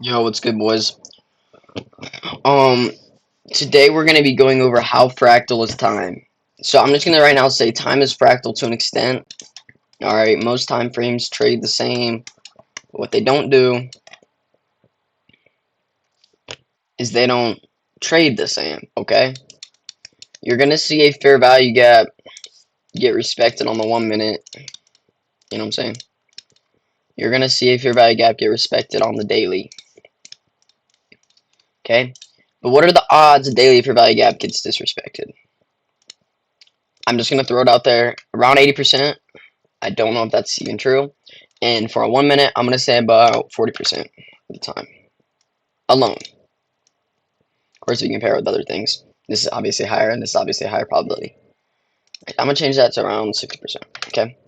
Yo, what's good, boys? Um, Today we're gonna be going over how fractal is time. So I'm just gonna right now say time is fractal to an extent. All right, most time frames trade the same. What they don't do is they don't trade the same. Okay, you're gonna see a fair value gap get respected on the 1 minute. You know what I'm saying? You're gonna see a fair value gap get respected on the daily. Okay, but what are the odds a daily fair value gap gets disrespected? I'm just gonna throw it out there, around 80%. I don't know if that's even true. And for a 1 minute, I'm going to say about 40% of the time. Alone. Of course, if you compare it with other things, this is obviously higher, and this is obviously a higher probability. I'm going to change that to around 60%. Okay.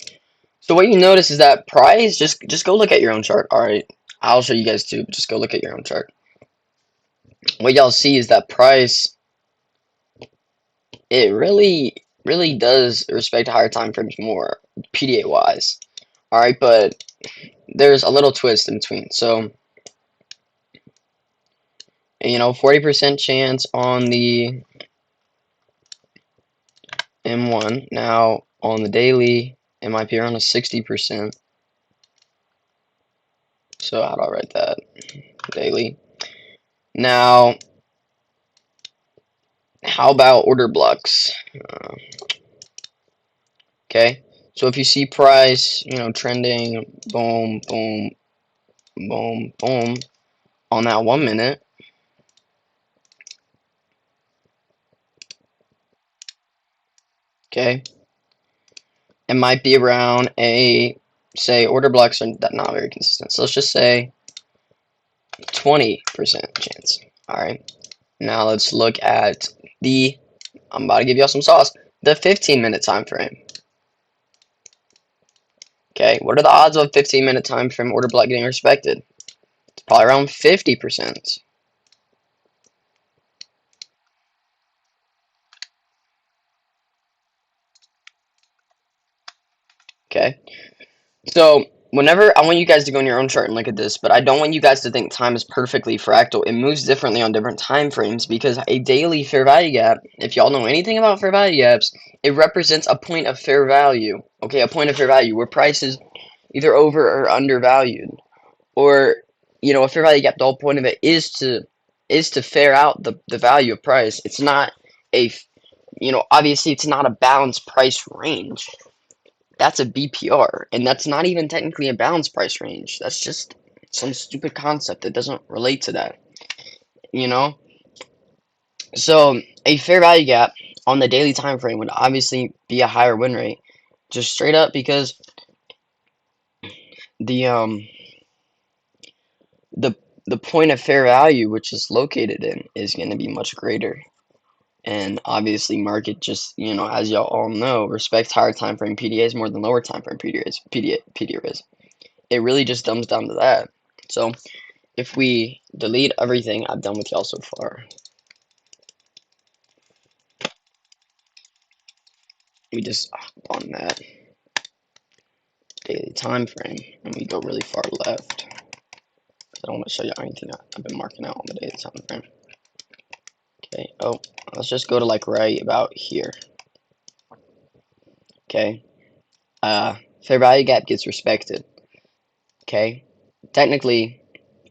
So what you notice is that price, just go look at your own chart. Alright. I'll show you guys too, but just go look at your own chart. What y'all see is that price, it really does respect higher time frames more, PDA wise. Alright, but there's a little twist in between. So 40% chance on the M1. Now, on the daily, it might be around a 60%. So, how do I write that? Daily. Now, how about order blocks? Okay. So, if you see price, trending, boom, boom, boom, boom, on that 1 minute, okay, it might be around say, order blocks are not very consistent. So, let's just say 20% chance. All right. Now let's look at I'm about to give y'all some sauce, the 15-minute time frame. Okay, what are the odds of a 15-minute time frame order block getting respected? It's probably around 50%. Okay, so whenever I want you guys to go in your own chart and look at this, but I don't want you guys to think time is perfectly fractal. It moves differently on different time frames because a daily fair value gap, if y'all know anything about fair value gaps, it represents a point of fair value. Okay, a point of fair value where price is either over or undervalued. Or a fair value gap, the whole point of it is to fair out the value of price. It's not a obviously it's not a balanced price range. That's a BPR, and that's not even technically a balanced price range. That's just some stupid concept that doesn't relate to that, you know so a fair value gap on the daily time frame would obviously be a higher win rate, just straight up because the the the point of fair value which is located in is going to be much greater. And obviously market just, as y'all all know, respects higher time frame PDAs more than lower time frame PDAs. It really just dumbs down to that. So if we delete everything I've done with y'all so far, we just on that daily time frame and we go really far left. I don't want to show you anything I've been marking out on the daily time frame. Okay, let's just go to like right about here. Okay, fair value gap gets respected. Okay, technically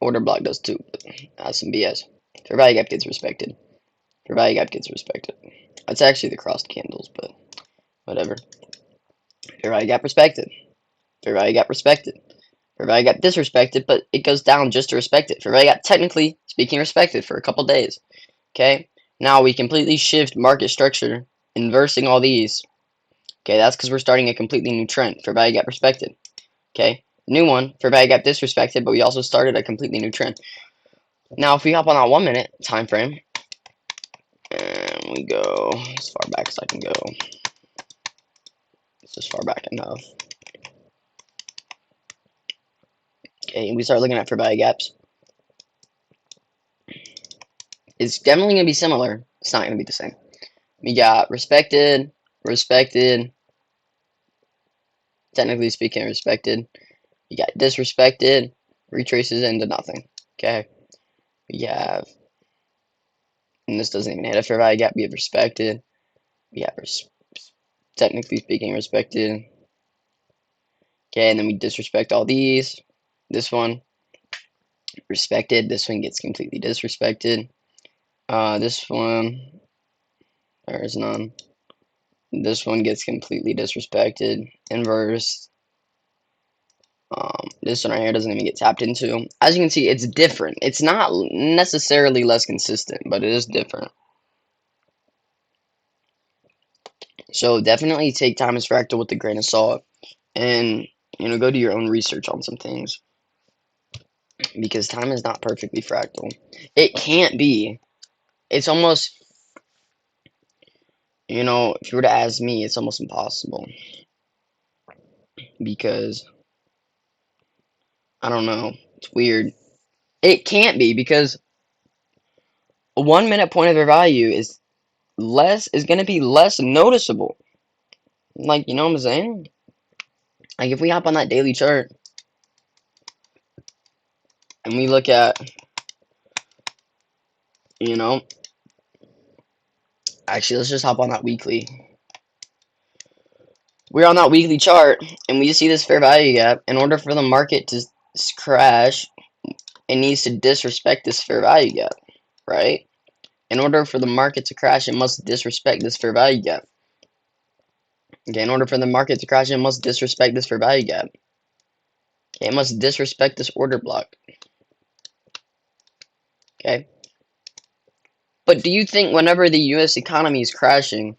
order block does too, but that's some BS. Fair value gap gets respected. Fair value gap gets respected. That's actually the crossed candles, but whatever. Fair value gap respected. Fair value gap respected. Fair value gap disrespected, but it goes down just to respect it. Fair value gap technically speaking respected for a couple days. Okay, now we completely shift market structure, inversing all these. Okay, that's because we're starting a completely new trend. Fair value gap respected. Okay, new one. Fair value gap disrespected, but we also started a completely new trend. Now, if we hop on that 1 minute time frame, and we go as far back as I can go, it's just far back enough. Okay, and we start looking at fair value gaps. It's definitely going to be similar. It's not going to be the same. We got respected, respected, technically speaking, respected. You got disrespected, retraces into nothing. Okay, we have, and this doesn't even hit a fair value gap. We have respected. We have technically speaking respected. Okay, and then we disrespect all these. This one respected. This one gets completely disrespected. This one there is none. This one gets completely disrespected. Inverse. This one right here doesn't even get tapped into. As you can see, it's different. It's not necessarily less consistent, but it is different. So definitely take time as fractal with a grain of salt, and go do your own research on some things, because time is not perfectly fractal. It can't be. It's almost, if you were to ask me, it's almost impossible, because I don't know. It's weird. It can't be, because a 1 minute point of their value is going to be less noticeable. Like, you know what I'm saying? Like, if we hop on that daily chart and we look at, you know, actually, let's just hop on that weekly. We're on that weekly chart and we see this fair value gap. In order for the market to crash, it needs to disrespect this fair value gap, right? In order for the market to crash, it must disrespect this fair value gap. Okay, in order for the market to crash, it must disrespect this fair value gap. Okay, it must disrespect this order block. Okay. But do you think whenever the US economy is crashing,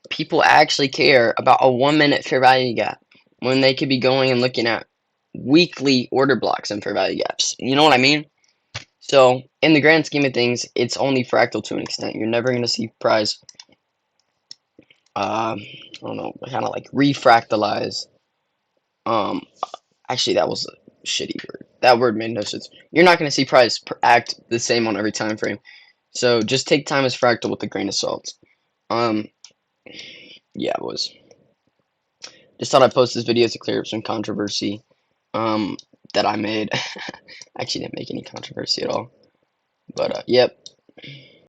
people actually care about a 1 minute fair value gap when they could be going and looking at weekly order blocks and fair value gaps? You know what I mean? So, in the grand scheme of things, it's only fractal to an extent. You're never going to see price, I don't know, kind of like refractalize. Um, Actually, that was a shitty word. That word made no sense. You're not going to see price act the same on every time frame. So, just take time as fractal with a grain of salt. Um, yeah, it was. Just thought I'd post this video to clear up some controversy that I made. I actually didn't make any controversy at all. But, yep.